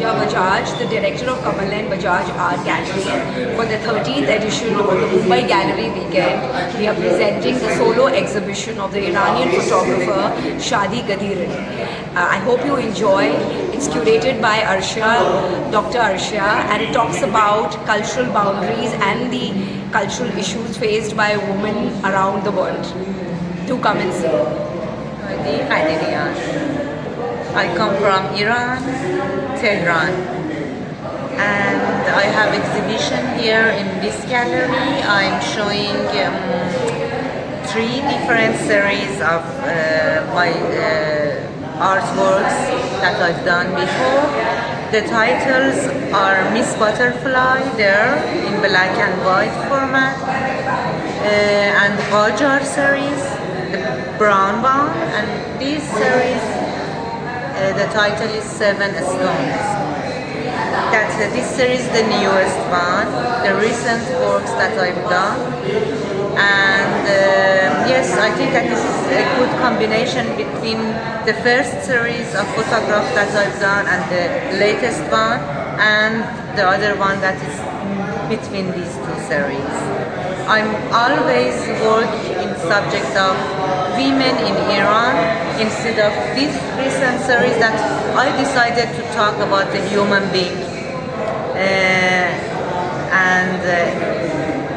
Pooja Bajaj, the director of Kamal and Bajaj Art Gallery. For the 13th edition of the Mumbai Gallery Weekend, we are presenting the solo exhibition of the Iranian photographer Shadi Gadirin. I hope you enjoy. It's curated by Dr. Arsha, and it talks about cultural boundaries and the cultural issues faced by women around the world. Do come and see. I come from Iran, Tehran, and I have exhibition here in this gallery. I'm showing 3 different series of my artworks that I've done before. The titles are Miss Butterfly there in black and white format, and Qajar series, the brown one, and this series the title is 7 Stones. This series is the newest one, the recent works that I've done, and yes, I think that this is a good combination between the first series of photographs that I've done and the latest one, and the other one that is between these 2 series. I'm always work in subject of women in Iran instead of this recent series that I decided to talk about the human being, and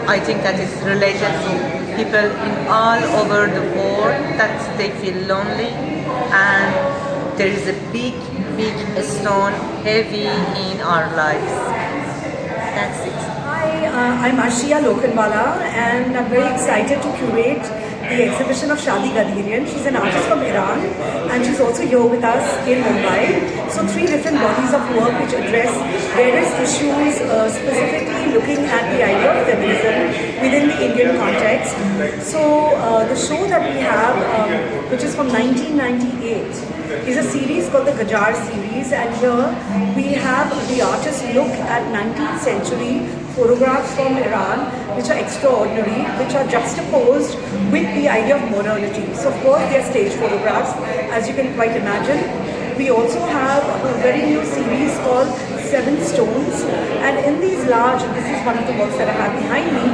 I think that is related to people in all over the world that they feel lonely, and there is a big stone heavy in our lives. That's it. Hi, I'm Arshia Lokhandwala, and I'm very excited to curate the exhibition of Shadi Gadirin. She's an artist from Iran, and she's also here with us in Mumbai. So 3 different bodies of work which address various issues, specifically looking at the idea of feminism within the Indian context. So the show that we have, which is from 1998, is a series called the Qajar series, and here we have the artist look at 19th century photographs from Iran which are extraordinary, which are juxtaposed with the idea of modernity. So of course they are stage photographs, as you can quite imagine. We also have a very new series called 7 Stones, and in these large, this is one of the works that I have behind me,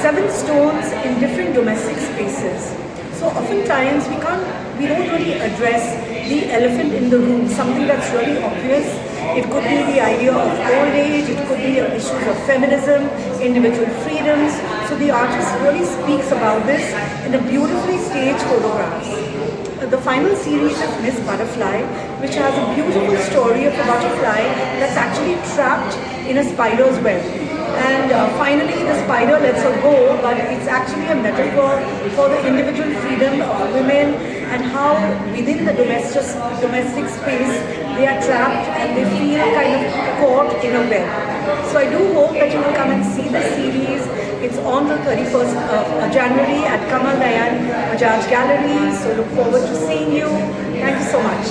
7 stones in different domestic spaces. So oftentimes we don't really address the elephant in the room, something that's really obvious. It could be the idea of old age, it could be issues of feminism, individual freedoms. So the artist really speaks about this in a beautifully staged photographs. The final series is Miss Butterfly, which has a beautiful story of a butterfly that's actually trapped in a spider's web. And finally the spider lets her go, but it's actually a metaphor for the individual freedom of women and how within the domestic space they are trapped and they feel kind of caught in a web. So I do hope that you will come and see the series. It's on the 31st of January at Kamal Bajaj Gallery. So look forward to seeing you. Thank you so much.